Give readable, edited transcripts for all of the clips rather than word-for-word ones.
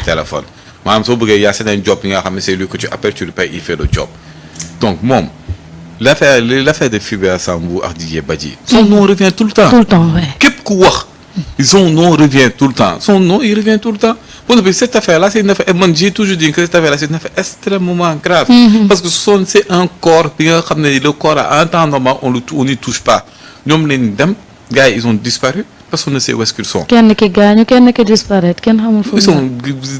téléphone maanaam soo bëggee y a certains job yi nga xam ne c'est lui que tu appelles tu le payes il fait le job donc moom l'affaire de Fulbert Sambou ak Didier Badji son nom revient tout le temps képp ku wax son nom revient tout le temps il revient tout le temps bon mais cette affaire là c'est une affaire man j'ai toujours dit que cette affaire là c'est une affaire extrêmement grave parce que c'est un corps bi nga xam ne le corps à un temps normal on n'y touche pas ñoom leen dem gars yi ils ont disparu personne ne sait où est-ce qu'ils sont. kenn ki gaañu kenn ki disparaître kenn xamul fu. ils sont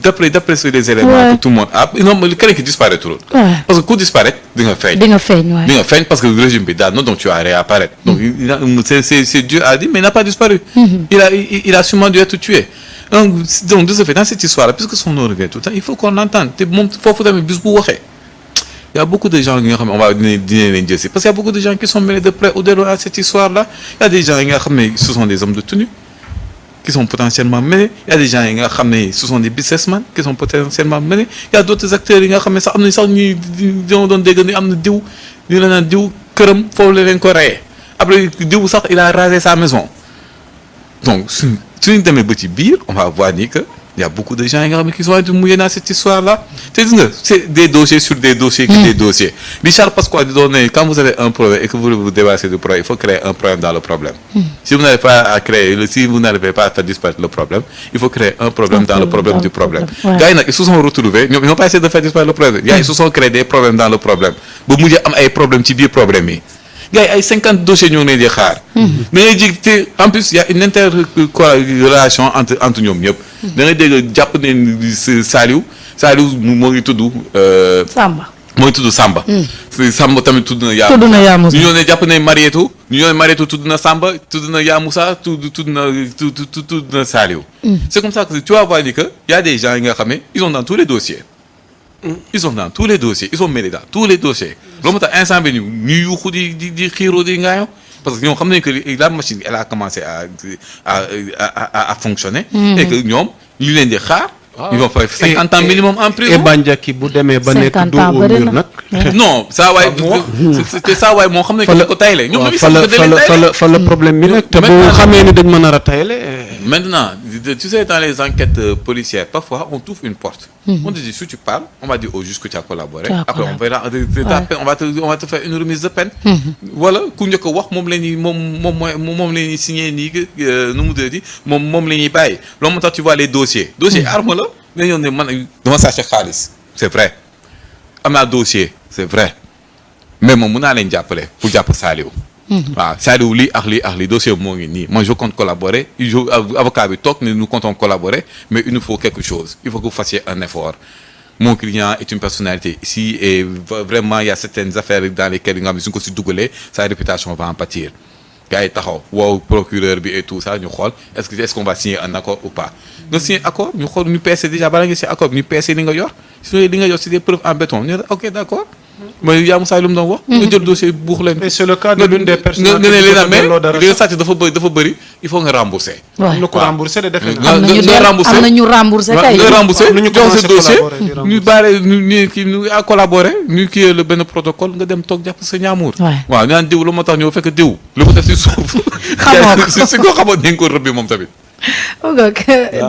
d'après les éléments que tout le monde a non mais kenn ki disparaître loolu. parce que ku disparaître di nga feeñ. Parce que le régime bi daan na donc tu vas réapparaître. donc c'est Dieu a dit mais il n'a pas disparu. il a sûrement dû être tué. donc de ce fait dans cette histoire là puisque son nom revient tout le temps il faut qu'on l'entende te moom foofu tamit bis bu waxee. Il y a beaucoup de gens qui on va dîner les parce qu'il y a beaucoup de gens qui sont mêlés de près ou de loin à cette histoire-là. Il y a des gens qui ce sont des hommes de tenue qui sont potentiellement mêlés. Il y a des gens qui ce sont des businessmen qui sont potentiellement mêlés. Il y a d'autres acteurs qui après il a rasé sa maison. Donc si on va voir que il y a beaucoup de gens qui sont mouillés dans cette histoire-là. C'est des dossiers sur des dossiers qui des dossiers. Richard Pasqua dit quand vous avez un problème et que vous voulez vous débarrasser du problème, il faut créer un problème dans le problème. Si vous n'arrivez pas à faire disparaître le problème, il faut créer un problème dans le problème du problème. Gars, ils se sont retrouvés, ils n'ont pas essayé de faire disparaître le problème. Ils se sont créés des problèmes dans le problème. Vous avez des problèmes qui sont problème. Il y a 50 dossiers qui ont été khar. Mais en plus, il y a une interrelation entre nous. Da ngay dégg jàpp ne Saliou moo ngi tudd Samba Samba tamit tudd na Yaa Moussa ñu ñoo ne jàpp ne Marietou tudd na Samba tudd na Yaa Moussa tudd na Saliou c'est comme ça que tu vas voir ni que y a des gens yi nga xam ne ils sont dans tous les dossiers ils sont mêlés dans tous les dossiers loolu moo tax instant bi ñu yuuxu di xiiroo di ngaayo parce que ñoom xam nañ que la machine elle a commencé à fonctionner. Et que ñoom li leen di xaar. ils vont faire 50 ans minimum en prison. et Bandiaki bu demee ba nekk dos au mur nag. non saa waay c'était saa waay moo xam ne que ko tayle. ñoom fa la problème bi nag. te bu xamee ni dañ mën a tayle. maintenant tu sais dans les enquêtes policières parfois on trouve une porte. on te dit si tu parles on va dire au juge que tu as collaboré. après on verra on va te faire une remise de peine. voilà ku njëkk a wax moom la ñuy moom la ñuy signé nii nu mu tuddati moom la ñuy bàyyi loolu moo tax tu vois les dossiers arme la. dañoo ne man dama sàcc xaalis c'est vrai am naa dossier c'est vrai mais moom mun naa leen jàppale pour jàpp Saliou. waaw Saliou lii ak lii dossier moo ngi nii moi je compte collaborer avocat bi toog ne nous comptons collaborer mais il nous faut quelque chose il faut que vous fassiez un effort. Mon client est une personnalité ici et vraiment il y a certaines affaires dans lesquelles nga xam ne suñ ko si dugalee sa réputation va en pâtir. gars yi taxaw wow procureur bi et tout ça ñu xool est-ce qu'on va signer un accord ou pas nga signer accord ñu xool ñu peese déjà bala nga signer accord ñu peese li nga yor su li nga yor c'est des preuves en béton ñu ne ok d'accord mooy Yaa Moussa lu mu doon wax. nga jël dossier buux leen. et c'est le cas de l'une des personnes nga ne leen mais li nga sàcc dafa bëri il faut nga rembourser. waaw am na ko rembourser de defe am na ñu rembourser kay. nga rembourser jox sa dossier ñu baale ñu kii à collaborer ñu kii le benn protocole nga dem toog jàpp sa ñaamuur. waaw ñu naan diw lu ma tax ñëw fekk diw lu mu def si suuf. xamoo ko si ko xamoon dañ ko rëbbi moom tamit. ok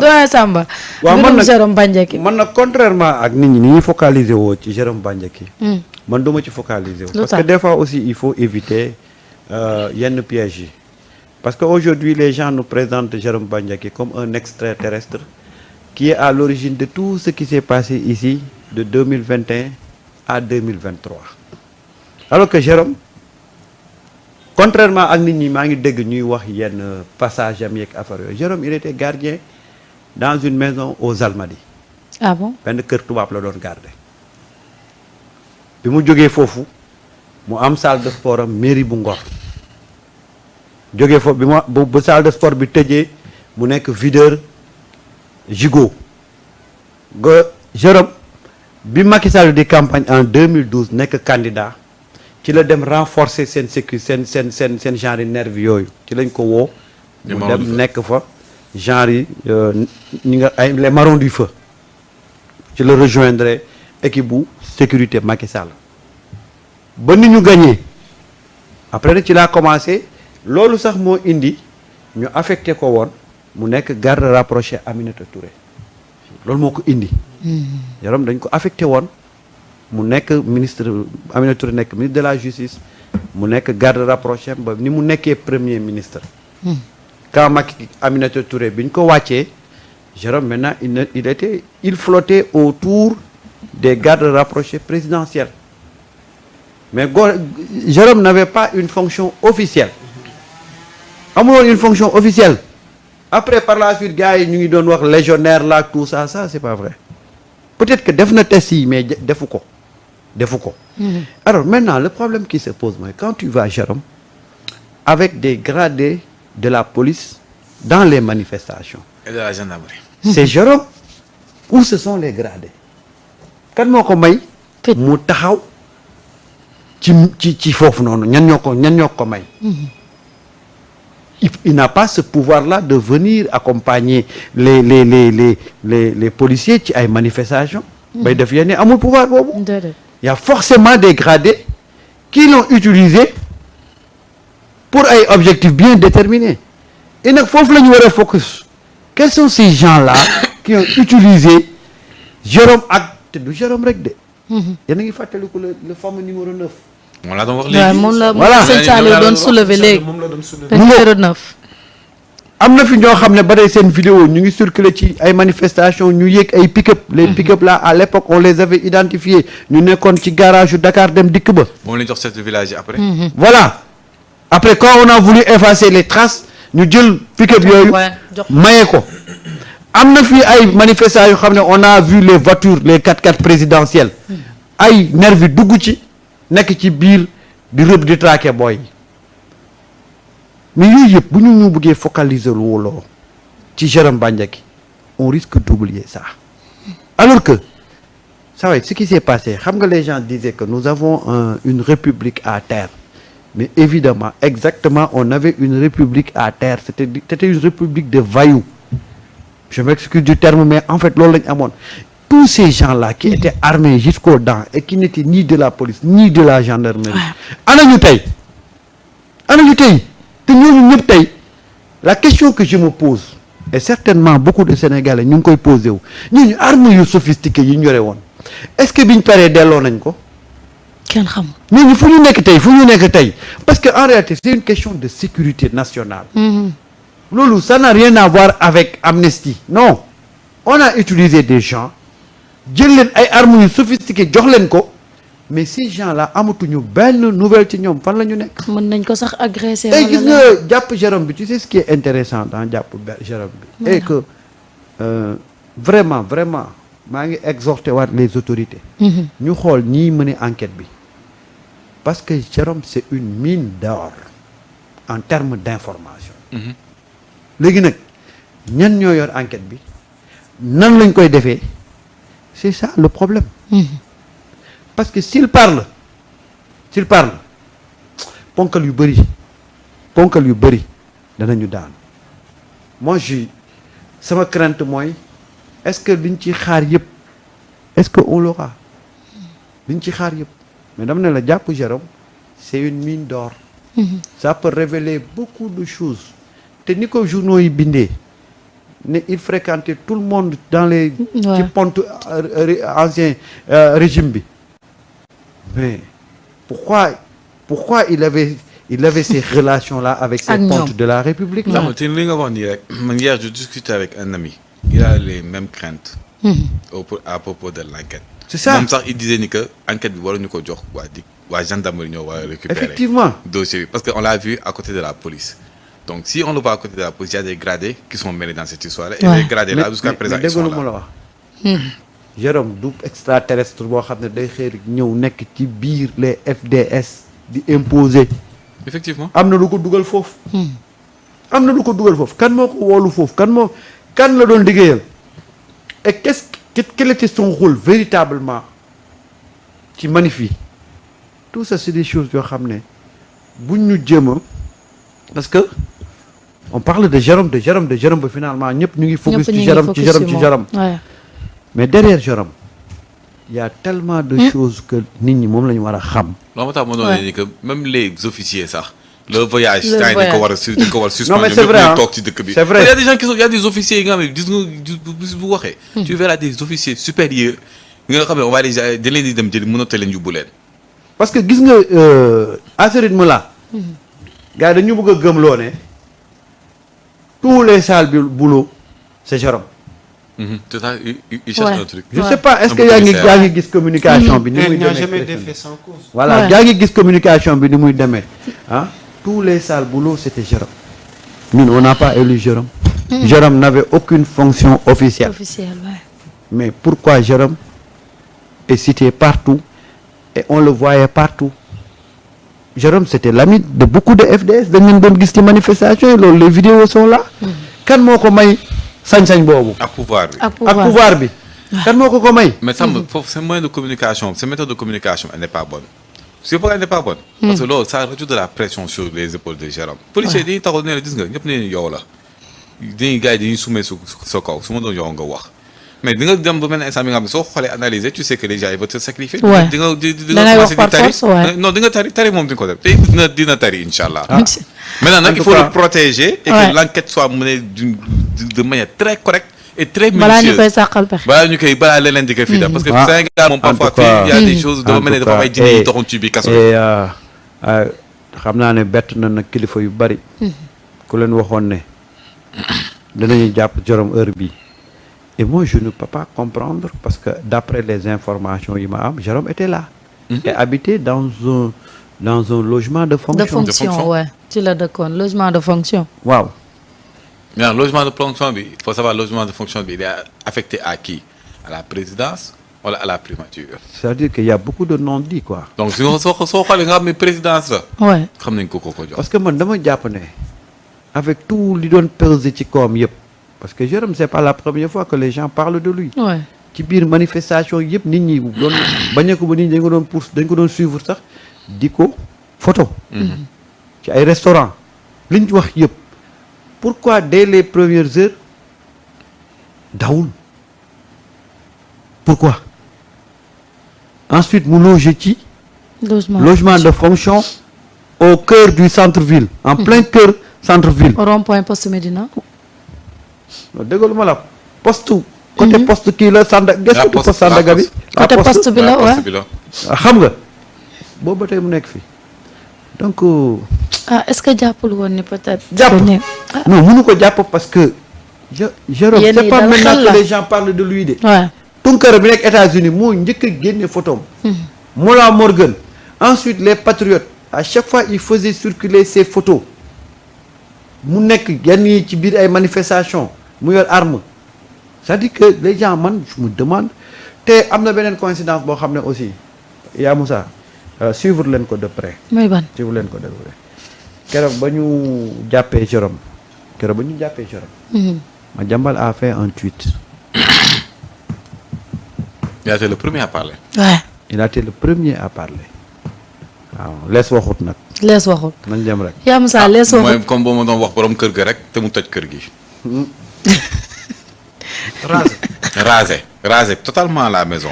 doyen Samba. waaw man nag Jérôme Bandiaky. man nag contrairement ak nit ñi ni ñuy focaliser woo ci Jérôme Bandiaky. man duma ci focaliser wu. parce que des fois aussi il faut éviter yenn pièges yi. parce que aujourd'hui les gens nous présentent Jérôme Bandiaky comme un extraterrestre qui est à l'origine de tout ce qui s'est passé ici de 2021 à 2023 alors que Jérôme contrairement ak nit ñi maa ngi dégg ñuy wax yenn passage am yeeg affaire yooyu Jérôme il était gardien dans une maison aux Almadies. ah bon benn kër tubaab la doon garder bi mu jógee foofu mu am salle de sport am mairie bu Ngor jógee foofu bi ma bu salle de sport bi tëjee mu nekk videur gigot ga Jérôme bi Macky Sall di campagne en 2012 nekk candidat ci la dem renforcer seen sécurité seen genre yi nervi yooyu ci lañ ko woo mu dem nekk fa genre yi ñi nga ay les marrons du feu ci la rejoindre équipe bu sécurité Macky Sall ba ni ñu gagné après nag ci laa commencé loolu sax moo indi ñu affecté ko woon mu nekk garde rapproché Aminata Touré loolu moo ko indi. Jérôme dañ ko affecté woon mu nekk ministre Aminata Touré nekk ministre de la justice mu nekk garde rapproché ba ni mu nekkee premier ministre. quand Macky Aminata Touré bi ñu ko wàccee Jérôme maintenant il flottait autour des gardes rapprochés présidentiels mais Jérôme n'avait pas une fonction officielle amuloon une fonction officielle après par la suite gars yi ñu ngi doon wax légionnaire là tout ça c'est pas vrai peut-être que def na test yi mais defu ko alors maintenant le problème qui se pose mooy quand tu vas Jérôme avec des gradés de la police dans les manifestations et de la gendarmerie. c'est Jérôme ou ce sont les gradés kan moo ko may mu taxaw ci foofu noonu ñan ñoo ko may il n'a pas ce pouvoir-là de venir accompagner les policiers ci ay manifestations bay def yenn amul pouvoir boobu il y a forcément des gradés qui l'ont utilisé pour ay objectifs bien déterminés et nag foofu la ñu war a focus quels sont ces gens-là qui ont utilisé Jérôme ak te du Jérôme rek de yéen a ngi fàttaliku le fameux numéro 9 moom laa doon wax léegi moom la voilà sëñ Saliou doon soulever léegi moom la doon soulever. numéro 9 am na fi ñoo xam ne ba tey seen vidéo ñu ngi circuler ci ay manifestations ñu yéeg ay pick-up les pick-up là à l'époque on les avait identifiés ñu nekkoon ci garage yu Dakar dem dikk ba moom la ñu jox chef de village yi après. voilà après quand on a voulu effacer les traces ñu jël pick-up yooyu maye ko am na fi ay manifestations yoo xam ne on a vu les voitures les 4x4 présidentielles ay nervi dugg ci nekk ci biir di rëbb di traquer booy mais yooyu yëpp bu ñu bëggee focaliser lu wóoloo ci Jérôme Bandiaky on risque d'oublier ça alors que ça va ce qui s'est passé xam nga les gens disaient que nous avons une république à terre mais évidemment exactement on avait une république à terre c'était une république de voyous je m'excuse du terme mais en fait loolu lañ amoon tous ces gens-là qui étaient armés jusqu'aux dents et qui n'étaient ni de la police ni de la gendarmerie ana ñu tey te ñooñu ñëpp tey la question que je me pose et certainement beaucoup de Sénégalais ñu ngi koy posé wu ñooñu armes yu sophistiquées yi ñu yore woon est-ce que biñ paree delloo nañ ko kenn xamul ñooñu fu ñu nekk tey parce que en réalité c'est une question de sécurité nationale loolu ça n'a rien à voir avec amnistie non on a utilisé des gens jël leen ay armes yu sophistiquées jox leen ko mais ces gens-là amatuñu benn nouvelle ci ñoom fan la ñu nekk. mën nañ ko sax agressé. tey gis nga jàpp Jérôme bi tu sais ce qui est intéressant dans jàpp Jérôme bi. et que vraiment maa ngi exhorter waat les autorités. ñu xool ñiy mener enquête bi parce que Jérôme c'est une mine d'or en termes d'information. léegi nag ñan ñoo yor enquête bi nan lañ koy defee c'est ça le problème. parce que s'il parle ponkal yu bëri danañu daan moi sama crainte mooy est-ce que liñ ci xaar yëpp est-ce que on l'aura liñ ci xaar yëpp mais dama ne la jàpp Jérôme c'est une mine d'or ça peut révéler beaucoup de choses te ni ko journaux yi bindee ne il fréquentait tout le monde dans les ci ponte ancien régime bi mais pourquoi il avait ces relations-là avec ces pontes de la République là. te li nga wax nii rek man hier je discutais avec un ami. il a les mêmes craintes. à propos de l'enquête. c'est ça moom sax il disait ni que enquête bi waruñu ko jox waa gendarmerie ñoo war a récupérer. effectivement dossier bi parce que on l'a vu à côté de la police. donc si on le voit à côté de la police il y a des gradés qui sont mêlés dans cette histoire-là. et les gradés là jusqu'à présent ils sont là. Jérôme du extraterrestre boo xam ne day xëy ñëw nekk ci biir les FDS di imposer. effectivement am na lu ko dugal foofu. kan moo ko woolu foofu kan la doon liggéeyal et quel était son rôle véritablement ci manif yi tout ça c'est des choses yoo xam ne buñ ñu jéem parce que on parle de Jérôme ba finalement ñëpp ñu ngi focus ci Jérôme mais derrière Jérôme il y a tellement de choses que nit ñi moom la ñu war a xam. loolu moo tax ma doon ni que même les officiers sax le voyage. Le dañ voyage. ko war a su dañ ko war a suspendre. Non, mais c'est vrai, hein. toog ci dëkk bi. C'est vrai. Il y a des gens qui sont, il y a des officiers yi nga xam ne gis nga bis bu waxee. tu verras des officiers supérieurs yi nga xam ne on va déjà da leen di dem jëli mënatoo leen yóbbu leen. parce que gis nga à ce rythme là. gars yi dañu bëgg a gëmloo ne tous les salles bi boulot c'est Jérôme. C'est ça, il cherche Ouais. un truc. je Ouais. sais pas est-ce que Un yaa ngi commissaire. yaa ngi gis communication bi ni muy Il n'y a demee. jamais d'effet sans cause. voilà Ouais. yaa ngi gis communication bi ni muy demee ah tous les salles boulot c'était Jérôme. ñun on n'a pas élu Jérôme. Jérôme n'avait aucune fonction officielle. officiel ouais. Mais pourquoi Jérôme est cité partout et on le voyait partout. Jérôme c'était l'ami de beaucoup de FDS dañ leen doon gis ci manifestation yi loolu les vidéos sont là. kan moo ko may sañ-sañ boobu. ak pouvoir bi. ak ak pouvoir bi. kan moo ko may. Mais ça foofu ces moyens de communication ces méthodes de communication elle n'est pas bonne. c'est pourquoi elle n'est pas bonne. parce que loolu ça rajoute de la pression sur les épaules de Jérôme. policiers dañuy taxaw ne la gis nga ñëpp ne yow la dañuy gars yi dañuy sumee sa kaw su ma doon yow nga wax mais di nga dem ba mel ne instant bi nga xam ne soo xoolee analyser tu sais que les gens ils vont te sacrifier. Ouais. di nga di Da ngay nga wax commencer par di tari force, ouais. non di nga tari moom di nga ko def te dina tari incha allah. Merci. Maintenant nag En il tout faut cas- le protéger. Et Ouais. que l'enquête soit menée de manière très correcte et très balaa ñu minutieuse. koy sàqal pexe. balaa leneen di ko fii daal parce que Ah. Sénégal moom En parfois tout cas- fii y a des choses dafa en mel ne tout dafa am cas, ay jinne yi doxoon ci biir kaso et xam naa ne bett na nag kilifa yu bari. ku leen waxoon ne danañu jàpp Jérôme heure bii et moi je ne peux pas comprendre parce que d'après les informations yi ma am Jérôme était là. et habitait dans un logement de fonction. de fonction fonction. ouais ci la dëkkoon logement de fonction. waaw. mais logement de fonction bi il faut savoir logement de fonction bi il est affecté à qui à la présidence wala à la primature c'est-à-dire qu'il y a beaucoup de non-dits quoi. donc si soo xoolee nga xam ne présidence la ouais xam nañ ko jox parce que man dama jàpp ne avec tout li doon peser ci kawam yëpp parce que Jérôme c'est pas la première fois que les gens parlent de lui. ouais ci biir manifestation yëpp nit ñi doon bañ ko ba nit ñi dañ ko doon pousse dañ ko doon suivre sax di ko photo ci ay restaurant liñ ci wax yëpp pourquoi dès les premières heures dawul pourquoi ensuite mu loger ci logement de fonction au cœur du centre-ville en plein cœur centre-ville au rond-point poste Médina. déggalu ma la poste côté poste kii la Sandaga gëstu poste Sandaga bi côté poste bi la ouais. xam nga boobu ba tey mu nekk fii donc ah est-ce que jàppul woon ni peut-être. jàpp ah non mënu ko jàpp parce que Jérôme Yéen c'est ñi pas dal maintenant xel la. que les gens parlent de lui de ouais Tunkara bi nekk États-Unis moo njëkk a génne photom Mollah Morgun ensuite les patriotes à chaque fois il faisait circuler ses photos mu nekk yenn yi ci biir ay manifestations mu yor arme c'est-à-dire que les gens man je me demande te am na beneen coïncidence boo xam ne aussi yaa Moussa suivre leen ko de près muy ban. suivre leen ko de près keroog ba ñu jàppee Jérôme Madiambal a fait un tweet. il a été le premier à parler. ouais Il a été le premier à parler. waaw lees waxut nag lees waxul. nañ dem rek. yaa Moussa lees waxul. mooy comme boo ma doon wax borom kër ga rek te mu toj kër gi. raser totalement la maison.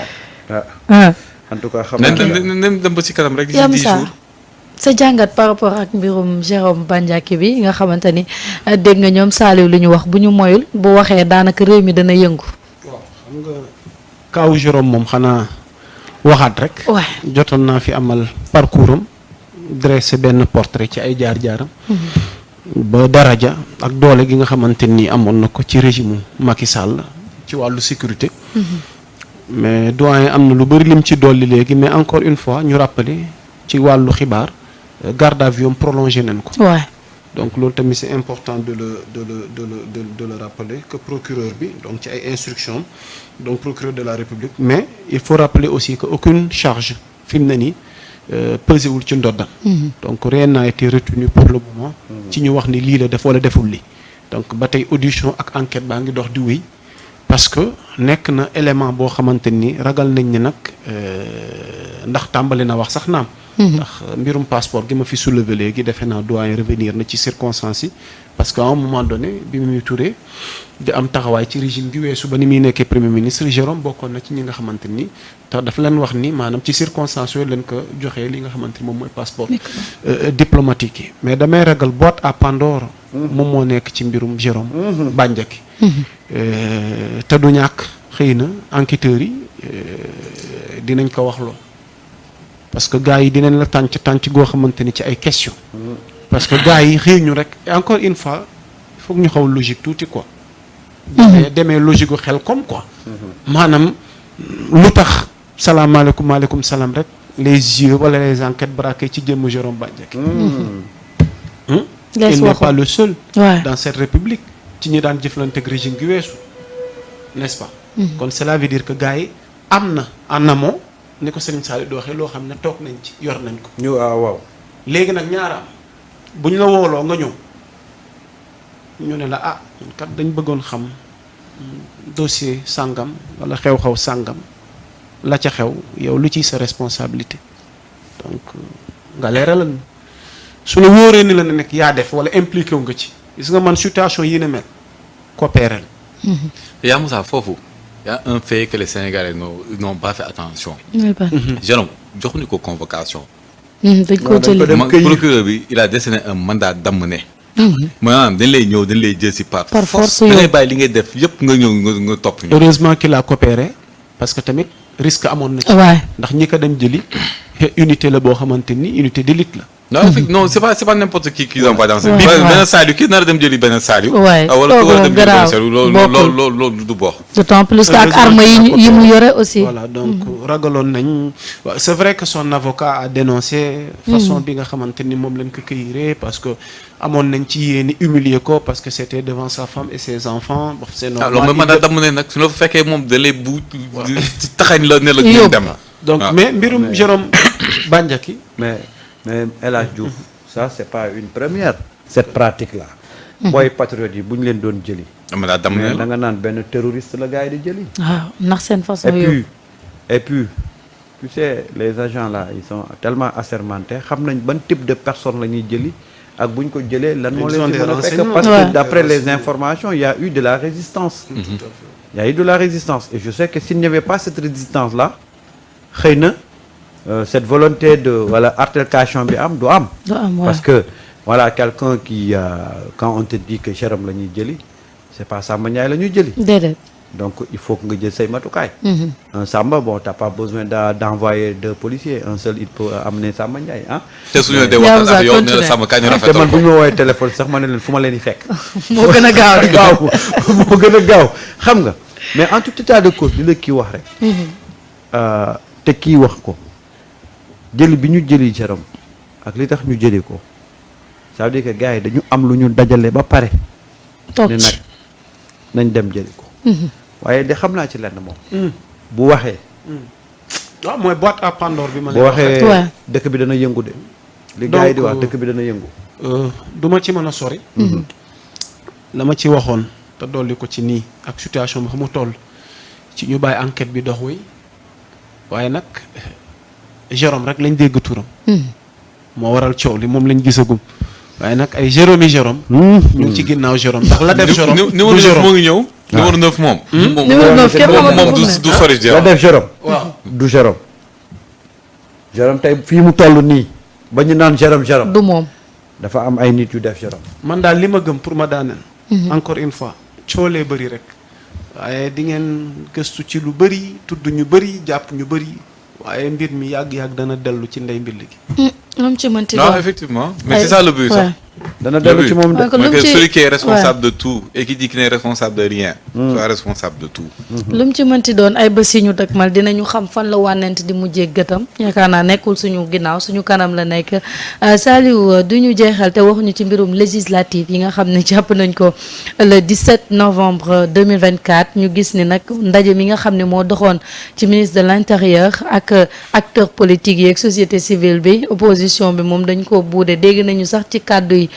ah en tout cas xam naa nañ dem ba ci kanam rek. yaa d'ici 10 Moussa jours. sa jàngat par rapport ak mbirum Jérôme Bandiaky bi nga xamante ni dégg nga ñoom Saliou lu ñu wax bu ñu moyul bu waxee daanaka réew mi dana yëngu. waaw xam nga kaawu Jérôme moom xanaa waxaat rek. ouais jotoon naa fi amal parcours am dressé benn portrait ci ay jaar-jaaram. ba daraja ak doole gi nga xamante ni amoon na ko ci régime Macky Sall ci wàllu sécurité. mais doyen am na lu bëri lim ci dolli léegi mais encore une fois ñu rappeler ci wàllu xibaar garde à vue am prolongé nañ ko. ouais donc loolu tamit c'est important de le rappeler que procureur bi donc ci ay instructions donc procureur de la République mais il faut rappeler aussi que aucune charge fi mu ne nii pesé wul ci ndoddam donc rien n'a été retenu pour le moment ci ñu wax ni lii la def wala deful lii donc ba tey audition ak enquête baa ngi dox di wéy parce que nekk na élément boo xamante ni ragal nañ ni nag ndax tàmbali na wax sax naam ndax mbirum passeport gi ma fi soulever léegi defe naa doyen revenir na ci circonstances yi parce que à un moment donné bi Mimi Touré di am taxawaay ci régime gi weesu ba ni muy nekkee premier ministre Jérôme bokkoon na ci ñi nga xamante ni tax dafa leen wax ni maanaam ci circonstances yooyu leen ko joxee li nga xamante ni moom mooy passeport diplomatique yi mais damay ragal boîte à Pandore moom moo nekk ci mbirum Jérôme Bandiaky te du ñàkk xëy na enquêteurs yi dinañ ko wax loo parce que gars yi dinañ la tànc goo xamante ni ci ay questions parce que gars yi xëy ñu rek et encore une fois il faut que ñu xaw logique tuuti quoi demee logique gu xel comme quoi maanaam lu tax salaamaaleykum maaleykum salaam rek les yeux wala les enquêtes braquées ci jëmm Jérôme Bandiaky il n'est pas le seul dans cette république ci ñi daan jëflante ak régime gi weesu n'est-ce pas kon cela veut dire que gars yi am na en amont ni ko Serigne Saliou di waxee loo xam ne toog nañ ci yor nañ ko ñu waaw léegi nag ñaaraam bu ñu la wooloo nga ñëw ñu ne la ah ñun kat dañ bëggoon xam dossier sàngam wala xew-xew sàngam la ca xew yow lu ciy sa responsabilité donc nga leeralal su la wóoree ni la ne nekk yaa def wala impliqué wu nga ci gis nga man situation yi ne mel coopérer yaa Moussa foofu y a un fait que les Sénégalais n'ont pas fait attention. Jérôme joxuñu ko convocation. dañ ko jëli procureur bi il a décerné un mandat d'amener. maanaam dañ lay ñëw dañ lay jël si par force. da ngay bàyyi li ngay def yëpp nga ñëw nga topp ñu. heureusement qu'il a coopéré parce que tamit risque amoon na ci. ndax ñi ko dem jëli unité la boo xamante ni unité d'élite la. non c'est pas n'importe qui qu'ils envoient dans ce benn Saliou kii nar a dem jëli benn Saliou wala dem jëli benn Saliou loolu du bokk d'autant plus que ak arme yi mu yore aussi voilà donc ragaloon nañ c'est vrai que son avocat a dénoncé façon bi nga xamante ni moom lañ ko cueillir parce que amoon nañ ci yéeni humilier ko parce que c'était devant sa femme et ses enfants c'est normal alors man daa damm ne nag su la fekkee moom da lay bu taxañ la ne la ñu dem donc mais mbirum Jérôme Bandiaky mais El Hadj Diouf ça c'est pas une première cette pratique là booy patriotes yi bu ñu leen doon jëli mais da nga naan benn terroriste la gars yi di jëli waaw ndax seen façon yow et puis tu sais les agents là ils sont tellement assermentés xam nañ ban type de personne la ñuy jëli ak bu ñu ko jëlee lan moo leen di mën a fekk parce que d'après les informations il y a eu de la résistance il y a eu de la résistance et je sais que s'il n'y avait pas cette résistance là xëy na cette volonté de voilà altercation bi am du am parce que voilà quelqu'un qui quand on te dit que Jérôme la ñuy jëli c'est pas Samba Ndiaye la ñuy jëli déedéet donc il faut que nga jël say matukaay un Samba bon t'as pas besoin d'envoyer deux policiers un seul il peut amener Samba Ndiaye ah te suñu de waxtaan ak yow ne la Samba kañ rafetal te man bu ñu ma woowee téléphone sax ma ne leen fu ma leen di fekk moo gën a gaaw moo gën a gaaw xam nga mais en tout état de cause li la kii wax rek te kii wax ko jëli bi ñu jëli Jérôme ak li tax ñu jëli ko ça veut dire que gars yi dañu am lu ñu dajale ba pare ne nag nañ dem jëli ko waaye de xam naa ci lenn moom bu waxee waaw mooy boîte à Pandore bi ma bu waxee dëkk bi dana yëngu de li gars yi di wax dëkk bi dana yëngu du ma ci mën a sori la ma ci waxoon te dolli ko ci nii ak situation bi xam mu toll ci ñu bàyyi enquête bi dox wi waaye nag Jérôme rek lañ dégg turam moo waral coow li moom lañ gisagum waaye nag ay Jérôme yi Jérôme ñu ngi ci ginnaaw Jérôme ndax la def Jérôme numéro 9 moo ngi ñëw numéro 9 moom numéro 9 kenn moom du sori la def Jérôme waaw du Jérôme Jérôme tey fii mu toll nii ba ñu naan Jérôme du moom dafa am ay nit yu def Jérôme man daal li ma gëm pour ma daaneel encore une fois coolee bëri rek waaye di ngeen gëstu ci lu bëri tudd ñu bëri jàpp ñu bëri waaye mbir mi yàgg-yàgg dana dellu ci ndey mbill gi lu mu ci mënti non effectivement mais c'est ça le but sax dana dellu ci moom de mais que celui qui est responsable de tout et qui dit qu'il n'est responsable de rien soit responsable de tout lu mu ci mënti doon ay bés yi ñu dëgmal dinañu xam fan la wànnent di mujjee gëtam yaakaar naa nekkul suñu ginnaaw suñu kanam la nekk Saliou du ñu jeexal te waxuñu ci mbirum législative yi nga xam ne jàpp nañ ko le 17 novembre 2024 ñu gis ni nag ndaje mi nga xam ne moo doxoon ci ministre de l'intérieur ak acteurs politiques yi ak société civile bi opposition bi moom dañ ko buude dégg nañu sax ci kàddu yi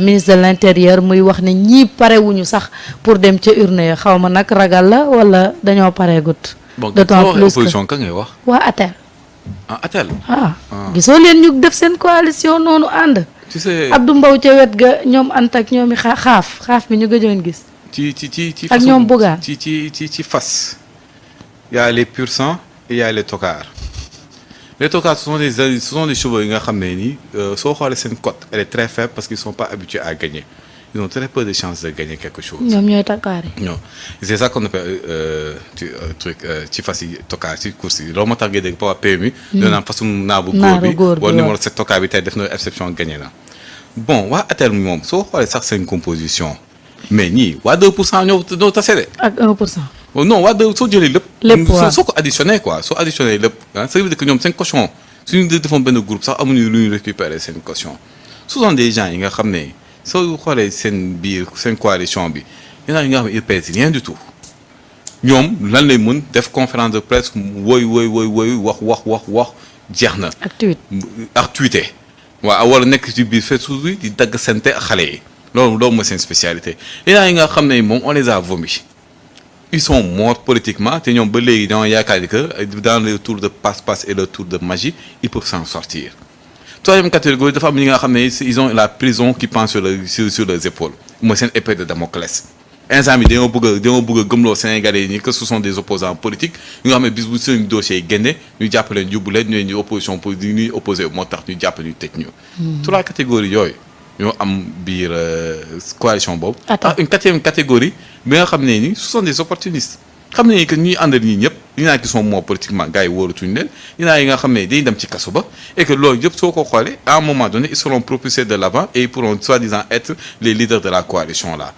ministre de l'intérieur muy wax ne ñii parewuñu sax pour dem ca urne ya xaw ma nag ragal la wala dañoo pareegut d'autant plus que opposition ka ngay wax waa ATER ah Atel. gisoo leen ñu def seen coalition noonu ànd. tu sais Abdou Mbow ca wet ga ñoom Anta ak ñoom i xaaf bi ñu gëjoon gis. ci ak ñoom Bougane ci fas. y a les pur sang et y a les tocards. Les tocards ce sont des chevaux yi nga xam ne nii soo xoolee seen cote elle est très faible parce qu'ils sont pas habitués à gagner. Ils ont très peu de chances de gagner quelque chose. ñoom ñooy takkaari. non c'est ça qu'on appelle ci fas yi tokaar ci course yi loolu moo tax ngay dégg par PMU. dina naan façon naabu góor bi wala numéro 7 tokaar bi tey def na exception gagné na. bon waa ATEL moom soo xoolee sax seen composition mais ñii waa 2% ñoo tase de. ak 1%. non waa 2 soo jëlee lépp. lépp waaw soo ko additionné quoi soo additionné lépp ah ça veut dire que ñoom seen caution suñu defoon benn groupe sax amuñu lu ñu récupérer seen caution ce sont des gens yi nga xam ne. soo xoolee seen biir seen coalition bi yéen a nga xam ne il pèse rien du tout ñoom lan lay mën def conférence de presse woy wax jeex na. ak tweeté waaw wala nekk ci biir Facebook bi di dagg sente ak xale yi loolu mooy seen spécialité yéen a nga xam ne moom on les a vomis ils sont morts politiquement te ñoom ba léegi dañoo yaakaar ni que dans le tour de passe-passe et le tour de magie ils peuvent s'en sortir. Troisième catégorie dafa am ñi nga xam ne ils ont la prison qui pend sur leurs épaules mooy seen épée de Damoclès instant bi dañoo bëgg a gëmloo Sénégalais yi ni que ce sont des opposants politiques ñi nga xam ne bis bu seen dossier yi génne ñu jàpp leen yóbbu leen ñu opposition politique ñuy opposé moo tax ñu jàpp ñu tëj ñu. trois catégories yooyu ñoo am biir coalition boobu. une quatrième catégorie bi nga xam ne ni ce sont des opportunistes. xam nañu que ñuy àndal ñii ñëpp ñi naa qui sont morts politiquement gars yi wóoratuñu leen ñi naa yi nga xam ne dañuy dem ci kaso ba et que loolu yëpp soo ko xoolee à un moment donné ils seront propulsés de l'avant et ils pourront soi-disant être les leaders de la coalition là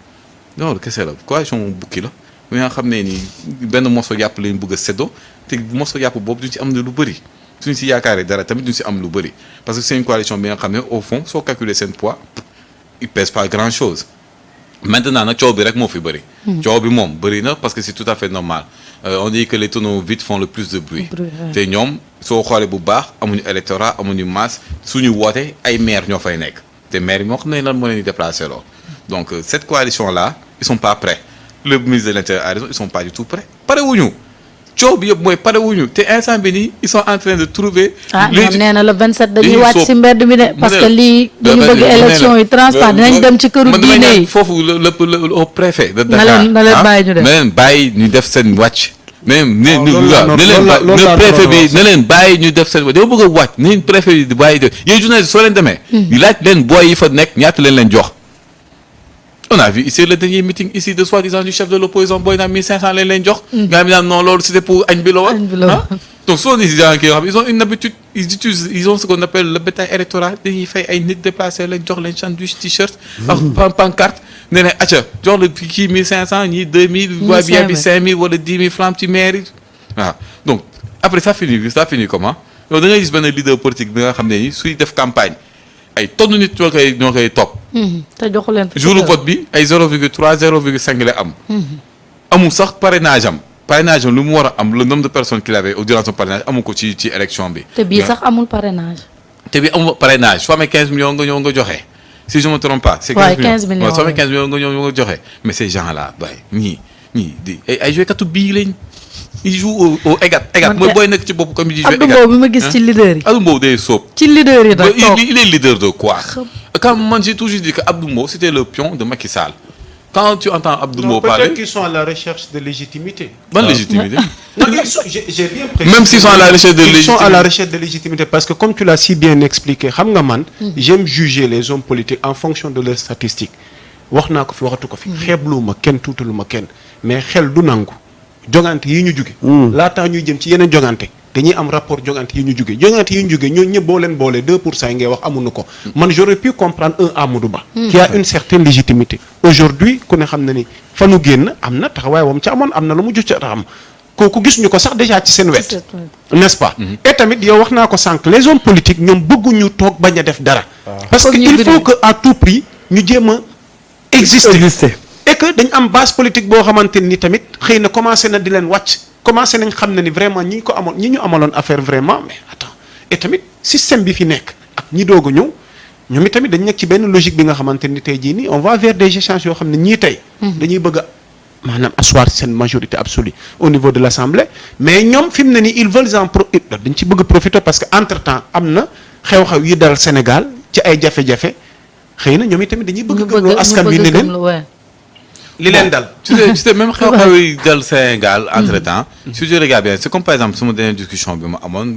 loolu kese la coalition moom bukki la mi nga xam ne ni benn morceau yàpp lañ bëgg a séddoo te morceau yàpp boobu duñ ci am ne lu bëri suñ si yaakaaree dara tamit duñ si am lu bëri parce que c'est une coalition bi nga xam ne au fond soo calculer seen poids il pèse pas grand chose maintenant nag coow bi rek moo fi bëri. coow bi moom bëri na parce que c'est tout à fait normal on dit que les tonneaux vides font le plus de bruit. te ñoom soo xoolee bu baax amuñu électorat amuñu masse suñu woote ay maire ñoo fay nekk te maire yi moo xam ne lan moo leen di déplacé lool. donc cette coalition là ils sont pas prêts le ministre de l'Intérieur a raison ils sont pas du tout prêts pare wuñu coow bi yëpp mooy pare wuñu te instant bi nii ils sont en train de trouver. ñoom nee na le 27 dañuy wàcc ci mbedd mi de parce que lii dañu bëgg élection yi transparent dinañ dem ci këru diine yi foofu le au préfet de Dakar na leen bàyyi ñu def na leen bàyyi ñu def seen wàcc. même ne préfet bi na leen bàyyi ñu def seen wàcc dama bëgg a wàcc ni préfet bi di bàyyi def yéen journaliste soo leen demee. ñu laaj leen booy yi fa nekk ñaata leen jox. on a vu ici le dernier meeting ici de soi-disant du chef de l'opposition booy naa 1500 leen jox. nga xam ne non loolu c'était pour añ bi la woon. donc soo des gens qui ils ont une habitude ils ont ce qu'on appelle le bétail électoral dañuy fay ay nit déplacé leen jox leen sandwich t-shirt. ak pancarte ne leen acca jox la kii 1500 ñii 2000. waa bien bi 5000 wala 10 000 francs ci mairie waaw donc après ça finit comment yow da ngay gis benn leader politique bi nga xam ne ni suy def campagne. ay tonne nit ñoo koy topp. te joxu leen jour vote bi ay 0,3 0,5 la am. amul sax parrainage am lu mu war a am le nombre de personnes qu'il avait durant son parrainage amu ko ci élection bi. te bii sax amul parrainage. soo amee 15 millions nga ñëw nga joxe si je me trompe pas. c'est 15 millions soo amee 15 millions nga ñëw nga joxe mais ces gens là bay ñii di ay jouekatu bii lañ. il joue au égat mooy booy nekk ci bopp comme il joue égat. Abdou Mbow bi ma gis ci leader yi. Abdou Mbow day sóob. ci leader yi nag il est leader de quoi. quand man j'ai toujours dit que Abdou Mbow c'était le pion de Macky Sall. quand tu entends Abdou Mbow parler. peut-être qu'ils sont à la recherche de légitimité. Bonne légitimité. Non, j'ai bien précisé. Même s'ils sont à la recherche de légitimité. Ils sont à la recherche de légitimité parce que comme tu l'as si bien expliqué xam nga man. j'aime juger les hommes politiques en fonction de leurs statistiques. wax naa ko fi waxatu ko fi. xeebluwuma kenn tuutaluma kenn mais xel du nangu. jogante yi ñu jóge laataa ñuy jëm ci yeneen jogante dañuy am rapport jogante yi ñu jóge ñooñu ñëpp boo leen boole 2% yi ngay wax amuñu ko man j'aurais pu comprendre un Amadou Ba qui a une certaine légitimité aujourd'hui ku ne xam na ni fa nu génn am na taxawaay wam ca amoon am na lu mu jot ca taxam kooku gisuñu ko sax déjà ci seen wet n'est-ce pas et tamit yow wax naa ko sànq les hommes politiques ñoom bëgguñu toog bañ a def dara parce que il faut que à tout prix ñu jéem a exister et que dañ am base politique boo xamante ni tamit xëy na commencé na di leen wàcc commencé nañ xam ne ni vraiment ñi ñu amaloon affaire vraiment mais attends et tamit système bi fi nekk ak ñi doog a ñëw ñoom it tamit dañ nekk ci benn logique bi nga xamante ni tey jii nii on va vers des échanges yoo xam ne ñii tey dañuy bëgg a maanaam asseoir seen majorité absolue au niveau de l'Assemblée mais ñoom fi mu ne nii ils veulent dañ ci bëgg profiter parce que entre temps am na xew-xew yi dal Sénégal ci ay jafe-jafe xëy na ñoom itamit dañuy bëgg gëmloo askan wi ne leen li leen dal. tu sais même xew-xew yi dal Sénégal entre temps. si je regarde bien c'est comme par exemple sama dernière discussion bi ma amoon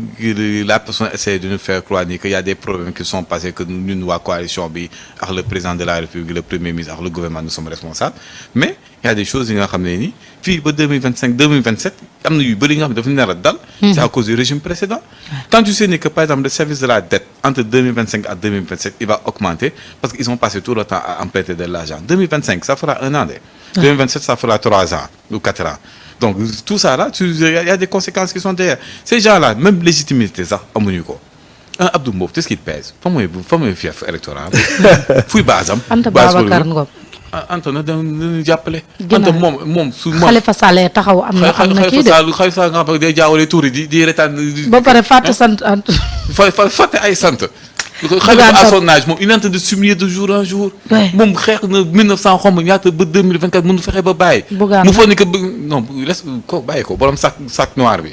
la personne essaie de nous faire croire ni que y a des problèmes qui sont passés que ñun waa coalition bi ak le président de la République le premier ministre ak le gouvernement nous sommes responsables mais il y a des choses yi nga xam ne ni fii ba 2025 2027 am na yu bëri nga xam ne dafa nar a dal. c'est à cause du régime précédent. quand tu sais ni que par exemple le service de la dette entre 2025 et 2027 il va augmenter parce qu'ils ont passé tout le temps à emprunter de l'argent 2025 ça fera un an de. 2027 ça fera 3 ans ou 4 ans donc tout ça là il y a des conséquences qui sont derrière ces gens-là même légitimité sax amuñu ko un Abdou Mbow qu'est-ce qu'il pèse fa mooy fief électoral fuy base am. Anta Babacar Ngom. Anta na dañuy jàppale. Anta moom su moom Khalifa Sall taxaw am na kii de Khalifa Sall nga xam day jaawale tur yi di retaan. ba pare fàtte sant Anta. fàtte ay sant. Khalifa à son âge moom il est en train de s'humilier de jour en jour. moom xeex na 1900 xaw ma ñaata ba 2024 mënu fexe ba bàyyi. mu foog ni que non laisse ko bàyyi ko borom sac noir bi.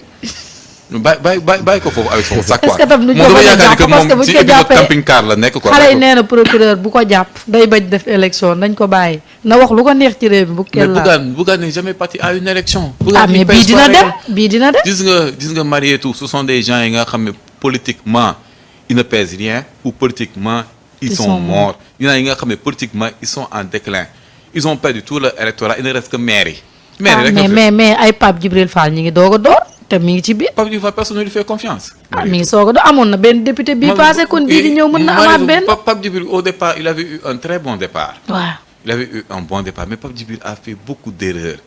bàyyi ko foofu avec son sac noir. est-ce que tam nu ñu ko jàpp parce que bu ñu ko jàppee camping car la nekk quoi. xale yi nee na procureur bu ko jàpp day bañ def élection nañ ko bàyyi na wax lu ko neex ci réew mi bu kenn la. mais Bougane n'est jamais parti à une élection. mais bii dina dem gis nga Marietou ce sont des gens yi nga xam ne politiquement ils ne pèsent rien ou politiquement ils sont morts. yi nga xam ne politiquement ils sont en déclin ils ont perdu tout leur électorat il ne reste que maire yi. maire rek mais ay Pape Djibril Fall ñi ngi doog a door te mi ngi ci biir. Pape Djibril Fall personne ne lui fait confiance. mi ngi soog a door amoon na benn député bii passé kon bii di ñëw mën na amaat benn. Pape Djibril au départ il avait eu un très bon départ. waaw il avait eu un bon départ mais Pape Djibril a fait beaucoup d'erreurs.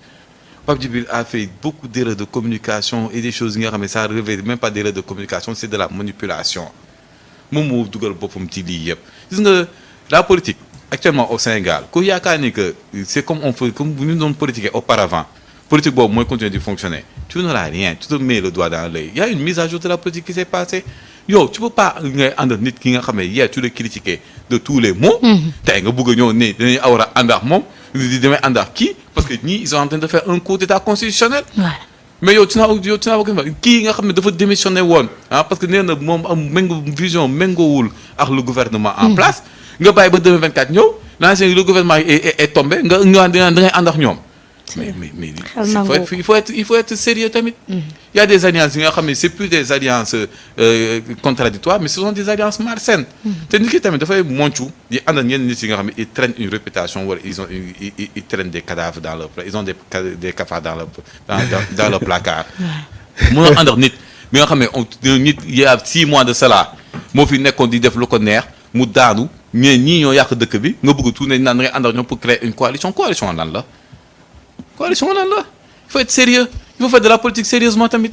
Pape Djibril a fait beaucoup d'erreurs de communication et des choses yi nga xam ne ça relève même pas d'erreurs de communication c'est de la manipulation. moom moo dugal boppam ci lii yëpp gis nga la politique actuellement au Sénégal ku yaakaar ni que c'est comme on fait comme bu ñu doon politiquer auparavant politique boobu mooy continuer di fonctionner tu n'auras rien tu te mets le doigt dans l'œil il y a une mise à jour de la politique qui s'est passée yow tu peux pas ngay ànd nit ki nga xam ne hier tu le critiquais de tous les mots tey nga bëgg a ñëw ne dañuy war a ànd ak moom di demee ànd ak kii parce que ñii ils sont en train de faire un coup d'état constitutionnel mais yow tu n'as kii nga xam ne dafa démissionné woon parce que nee na moom am vision méngoowul ak le gouvernement en place nga bàyyi ba 2024 ñëw l'ancien le gouvernement est tombé nga da ngay ànd ak ñoom mais il faut être sérieux tamit il y a des alliances yi nga xam ne c'est plus des alliances contradictoires mais ce sont des alliances malsaines te nit ki tamit dafay moncu di ànd ak ñenn nit yi nga xam ne ils traînent une réputation wala ils traînent des cadavres dans leur ils ont des cafards dans leur placard mën a ànd ak nit mi nga xam ne nit il y a 6 mois de cela moo fi nekkoon di def lu ko neex mu daanu ñii ñoo yàq dëkk bi nga bëgg tout ne naan da ngay ànd ak ñoom pour créer une coalition lan la coalition lan la il faut être sérieux il faut faire de la politique sérieusement tamit.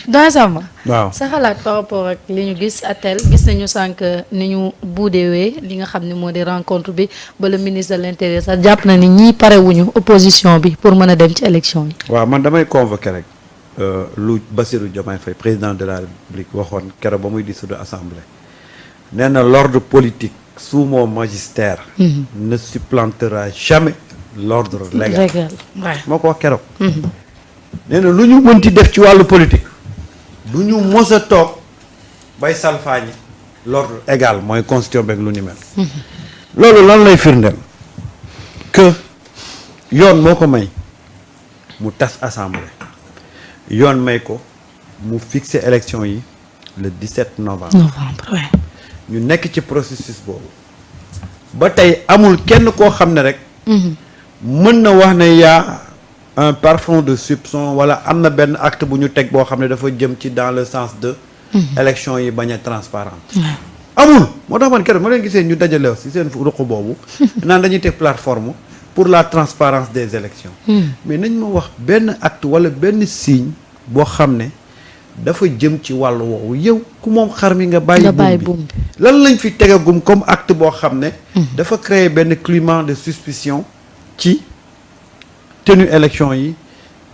dans sama. waaw sa xalaat par rapport ak li ñu gis atel gis nañu sànq ni ñu buudewee li nga xam ne moo di rencontre bi ba le ministre de l'intérieur sax jàpp na ni ñii parewuñu opposition bi pour mën a dem ci élection yi. waaw man damay convoquer rek lu Bassirou Diomaye Faye président de la République waxoon keroog ba muy dissoudre assemblée nee na l'ordre politique sous mon magistère ne supplantera jamais l'ordre légal moo ko wax keroog nee na lu ñu mënti def ci wàllu politique du ñu mos a toog bay salfaañi l'ordre égal mooy constitution beeg lu ni mel loolu lan lay firndeel que yoon moo ko may mu tas assemblée yoon may ko mu fixer élection yi le 17 novembre ñu nekk ci processus boobu ba tey amul kenn koo xam ne rek mën na wax ne yaa un parfum de soupçon wala am na benn acte bu ñu teg boo xam ne dafa jëm ci dans le sens de élection yi bañ a transparente amul moo tax man keroog ma leen gisee ñu dajale si seen ruq boobu naan dañuy teg plateforme pour la transparence des élections mais nañ ma wax benn acte wala benn signe boo xam ne dafa jëm ci wàllu woowu yow ku moom xar mi nga bàyyi buum bi lan lañ fi tegagum comme acte boo xam ne dafa créer benn climat de suspicion ci tenue élection yi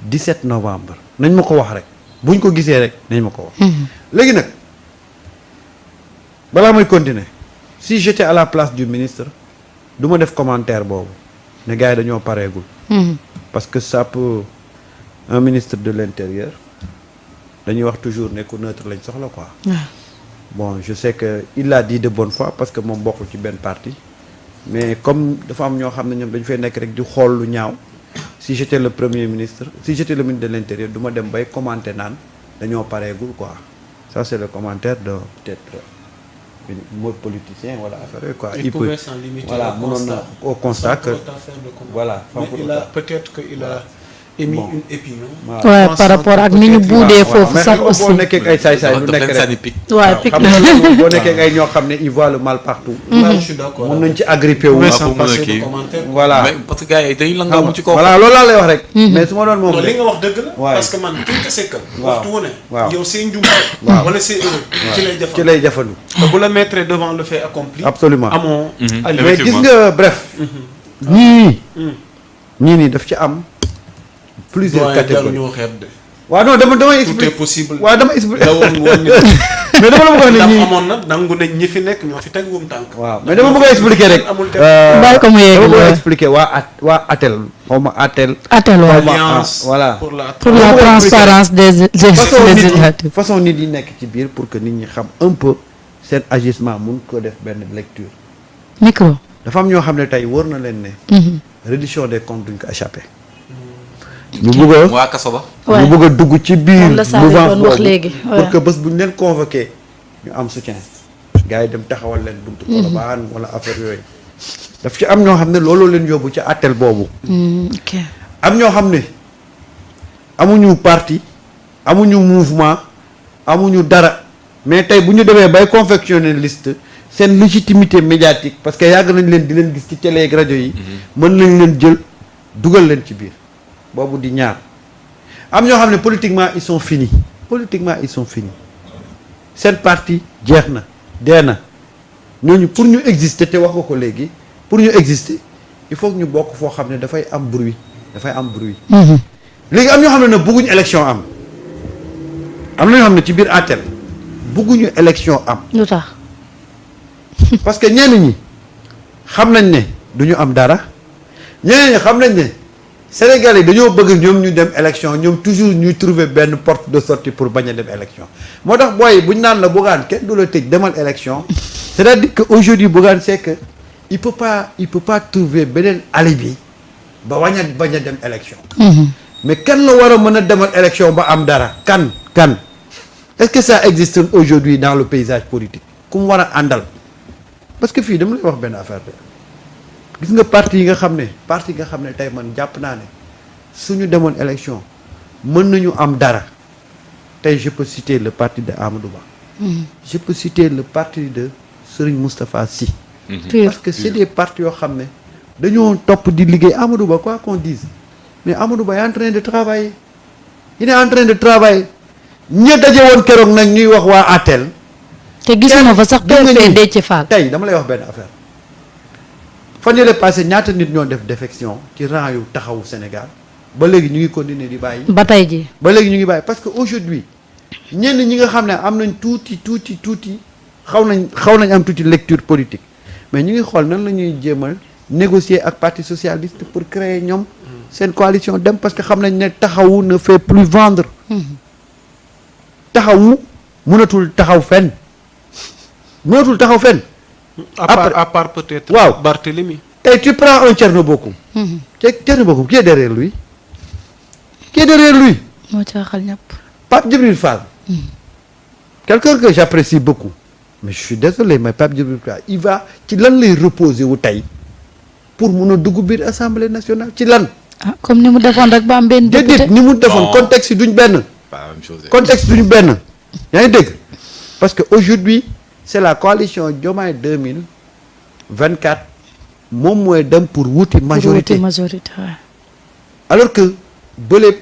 17 novembre nañ ma ko wax rek buñ ko gisee rek nañ ma ko wax léegi nag balaa may continuer si j'étais à la place du ministre du ma def commentaire boobu ne gars yi dañoo pareegul. parce que ça peut un ministre de l'intérieur dañuy wax toujours ne ku neutre lañ soxla quoi. bon je sais que il l'a dit de bonne foi parce que moom bokkul ci benn parti mais comme dafa am ñoo xam ne ñoom dañu fay nekk rek di xool lu ñaaw si j'étais le premier ministre si j'étais le ministre de l'intérieur du ma dem bay commenter naan dañoo pareegul quoi ça c'est le commentaire de peut-être mooy politicien wala affaire yooyu quoi. Il pouvait s'en limiter voilà mënoon na au constat que voilà. mais il a peut-être que il a émis une opinion. Ouais, par rapport ak ni ñu buudee foofu sax aussi. boo nekkee ak ay saay-saay lu nekk rek. waaw pic xam nga loolu boo nekkee ak ay ñoo xam ne ils voient le mal partout. je suis d'accord. mën nañ ci agrippé wu. voilà mais parce que gars yi dañuy langaamu ci kaw. voilà loolu laa lay wax rek. mais su ma doon moom non li nga wax dëgg la. parce que man ki nga sekkal. waxtu wu ne. yow seen njumte. wala seen erreur. ci lay jafandu. te bu la mettre devant le fait accompli. absolument amoo. mais gis nga bref. ñii nii daf ci am. plusieurs catégories waaw non damay expliquer tout est possible. waaw damay expliquer mais dama la bëgg a ne ñii amoon na nangu ne ñi fi nekk ñoo fi teg wum tànk. waaw mais dama bëgg a expliquer rek. bàyyi ko mu yegg dama bëgg a expliquer waa ATEL xaw ma ATEL. alliance voilà pour la transparence des législatives. façon nit yi nekk ci biir pour que nit ñi xam un peu seen agissement mun ko def benn lecture. micro. dafa am ñoo xam ne tey wóor na leen ne. reddition des comptes duñ ko échappé. ñu bëgg waa kaso ba. ñu bëgg a dugg ci biir mouvance wax léegi pour que bés bu ñu leen convoqué ñu am soutien gars yi dem taxawal leen buntu Colobane wala affaire yooyu daf ci am ñoo xam ne looloo leen yóbbu ci ATEL boobu. ok am ñoo xam ne amuñu parti amuñu mouvement amuñu dara mais tey bu ñu demee bay confectionner liste seen légitimité médiatique parce que yàgg nañ leen di leen gis ci télé ak rajo yi. mën nañ leen jël dugal leen ci biir. boobu di ñaar am ñoo xam ne politiquement ils sont finis seen parti jeex na dee na ñooñu pour ñu exister te wax nga ko léegi pour ñu exister il faut que ñu bokk foo xam ne dafay am bruit léegi am ñoo xam ne nag bëgguñu élection am na ñoo xam ne ci biir ATEL bëgguñu élection am lu tax parce que ñenn ñi xam nañ ne du ñu am dara ñeneen ñi xam nañ ne Sénégalais yi dañoo bëgg ñoom ñu dem élection ñoom toujours ñuy trouver benn porte de sortie pour bañ a dem élection moo tax booy bu ñu naan la Bougane kenn du la tëj demal élection c'est-à-dire que aujourd'hui Bougane c'est que il peut pas trouver beneen alibi ba bañ a dem élection mais kan la war a mën a demal élection ba am dara kan est-ce que ça existe aujourd'hui dans le paysage politique ku mu war a àndal parce que fii dama lay wax benn affaire de gis nga parti yi nga xam ne tey man jàpp naa ne suñu demoon élection mën nañu am dara tey je peux citer le parti de Amadou Ba. je peux citer le parti de Serigne Moustapha Sy. parce que c'est des partis yoo xam ne dañoo topp di liggéey Amadou Ba quoi qu'on dise mais Amadou Ba est en train de travailler il est en train de travailler ña daje woon keroog nag ñuy wax waa ATEL. te gisuma fa sax PPD ci Fall. tey dama lay wax benn affaire. fan yële passé ñaata nit ñoo def défection ci rang yu taxawu Sénégal ba léegi ñu ngi continuer di bàyyi. ba tey ji ba léegi ñu ngi bàyyi parce que aujourd'hui ñenn ñi nga xam ne am nañ tuuti xaw nañ am tuuti lecture politique mais ñu ngi xool nan la ñuy jéem a négocier ak parti socialiste pour créer ñoom seen coalition dem parce que xam nañ ne taxawu ne fait plus vendre. taxawu mënatul taxaw fenn. à part peut-être. waaw Barthélemy. tey tu prends un Thierno Bocoum. Thierno Bocoum qui est derrière lui. moo caaxal ñëpp. Pape Djibril Fall. quelqu'un que j'apprécie beaucoup. mais je suis désolé mais Pape Djibril Fall il va ci lan lay reposer wu tey pour mun a dugg biir assemblée nationale ci lan. comme ni mu defoon rek ba am benn député. déedéet ni mu defoon contexte yi duñ benn. pas la même chose. contexte duñ benn. yaa ngi dégg parce que aujourd'hui c'est la coalition Diomaye 2024 moom mooy dem pour wuti majorité alors que bële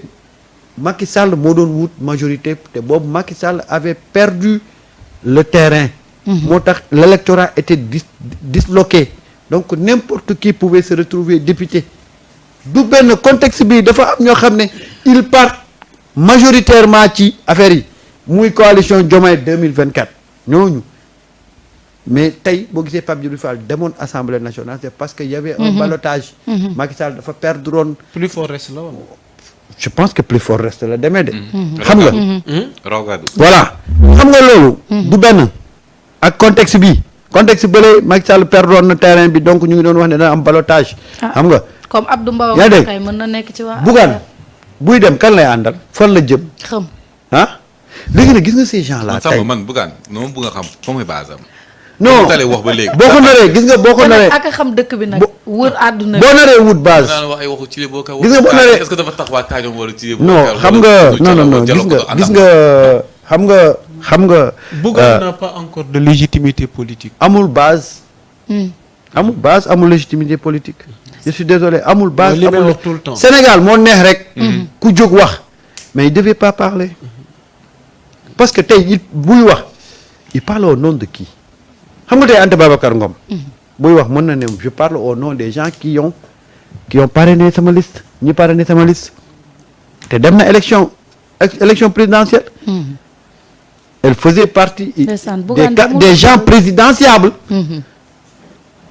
Macky Sall moo doon wut majorité te boobu Macky Sall avait perdu le terrain. moo tax l'électorat était disloqué donc n'importe qui pouvait se retrouver député du benn contexte bi dafa am ñoo xam ne ils partent majoritairement ci affaire yi muy coalition Diomaye 2024 ñooñu mais tey boo gisee Pape Djibril Fall demoon assemblée nationale c'est parce que y avait un ballottage. Macky Sall dafa perdre woon. plus fort reste la woon. je pense que plus fort reste la demee de. xam nga. Rogadu. voilà xam nga loolu. du benn ak contexte bi contexte bële Macky Sall perdre woon na terrain bi donc ñu ngi doon wax ne dana am ballottage. xam nga. comme Abdou Mbow. yaa dégg kay mën na nekk ci waa. Bougane buy dem kan lay àndal fan la jëm. xam. ah léegi nag gis nga ces gens là. tey man Bougane noonu bëgg nga xam foo muy base am. non tale wax ba léegi. boo ko naree gis nga boo ko naree. ak xam dëkk bi nag. wër àdduna bi boo naree wut base. daan wax ay waxu ci boo ko gis nga boo naree est-ce que dafa tax waa Kajoor wala ci non xam nga non gis nga xam nga. Bougane n'a pas encore de légitimité politique. amul base. amul légitimité politique. je suis désolé amul base. li may amul wax tout le temps. Sénégal moo neex rek. ku jóg wax mais il devait pas parler. parce que tey buy wax il parle au nom de qui. xam nga tey Anta Babacar Ngom. buy wax mën na ne je parle au nom des gens qui ont parrainé sama liste ñi parrainé sama liste te dem na élection présidentielle. elle faisait partie des gens présidentiables.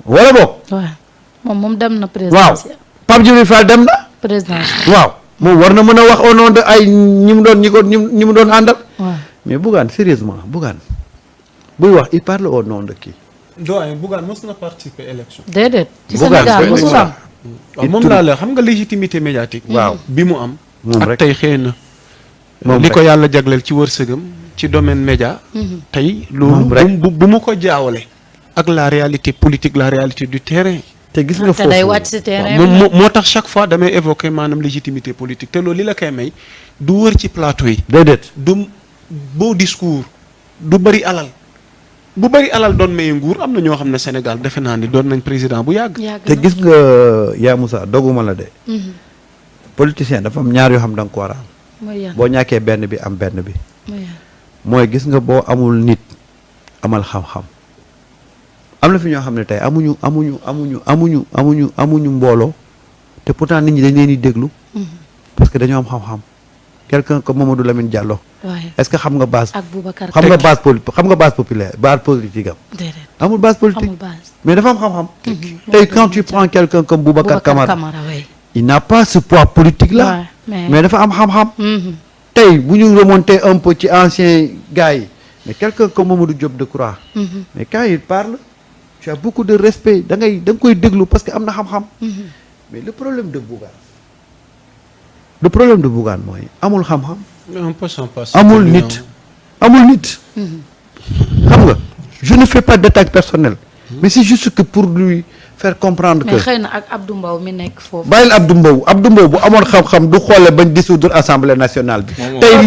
wala boog. waaw moom dem na waaw présidentielle. Pape Djibril Fall dem na. présidentielle. waaw moom war na mën a wax au nom de ay ñi mu doon àndal. waaw mais Bougane sérieusement Bougane buy wax il parle au nom de qui. doyen Bougane mos na participer élection. déedéet. ci Bougane Sénégal mosul am. waaw moom laa la xam nga légitimité médiatique. waaw bi mu am. moom ak rek tey xëy na. moom li rek ko yàlla jagleel ci wërsëgam ci domaine média. tey loolu bu mu ko jaawale. ak la réalité politique la réalité du terrain. te gis nga te day foofu wàcc si terrain moom moo tax chaque fois damay évoquer maanaam légitimité politique te loolu li la koy may du wër ci plateau yi. déedéet du beau discours du bëri alal bu bëri alal doon maye nguur am na ñoo xam ne Sénégal defe naa ni doon nañ président bu yàgg. te gis nga yaa Moussa doguma la de. politicien dafa am ñaar yoo xam da nga ko war a am. mooy yan boo ñàkkee benn bi am benn bi. mooy yan. mooy gis nga boo amul nit amal xam-xam am na fi ñoo xam ne tey amuñu mbooloo te pourtant nit ñi dañ leen di déglu. parce que dañoo am xam-xam. quelqu'un comme Mamadou Lamine Diallo. waaye est-ce que xam nga base. ak Boubacar xam nga base populaire base politique am. déedéet amul base politique amul base. mais dafa am xam-xam. tey quand tu prends quelqu'un comme Boubacar Camara oui. il n'a pas ce poids politique là. Ouais, mais dafa am xam-xam. tey bu ñu remonter un peu ci anciens gars yi mais quelqu'un comme Mamadou Diop Decroix. mais quand il parle tu as beaucoup de respect da nga koy déglu parce que am na xam-xam. mais le problème de Bougane mooy amul xam-xam. un peu sans passe. amul nit. xam nga je ne fais pas d'attaque personnelle. mais c'est juste que pour lui faire comprendre que. mais xëy na ak Abdou Mbow mi nekk foofu. bàyyil Abdou Mbow bu amoon xam-xam du xoole bañ dissoudre assemblée nationale bi. tey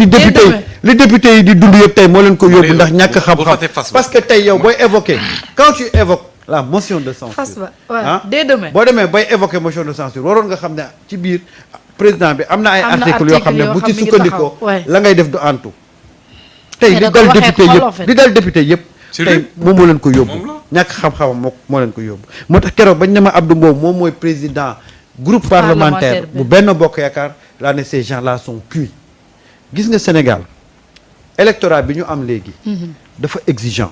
li député yi di dund yëpp tey moo leen ko yóbbu ndax ñàkk xam-xam. parce que tey yow booy évoquer quand tu évoques la motion de censure. fas ba waaw dès demain. boo demee bay évoquer motion de censure waroon nga xam ne ci biir président bi am na ay articles yoo xam ne bu ci sukkandikoo la ngay def du antu. tey li dal député yëpp tey moom moo leen ko yóbbu ñàkk xam-xamam moo leen ko yóbbu moo tax keroog bañ ne ma Abdou Mbow moom mooy président groupe parlementaire bu Benno Bokk Yaakaar laa ne ces gens là sont cuits gis nga Sénégal électorat bi ñu am léegi dafa exigeant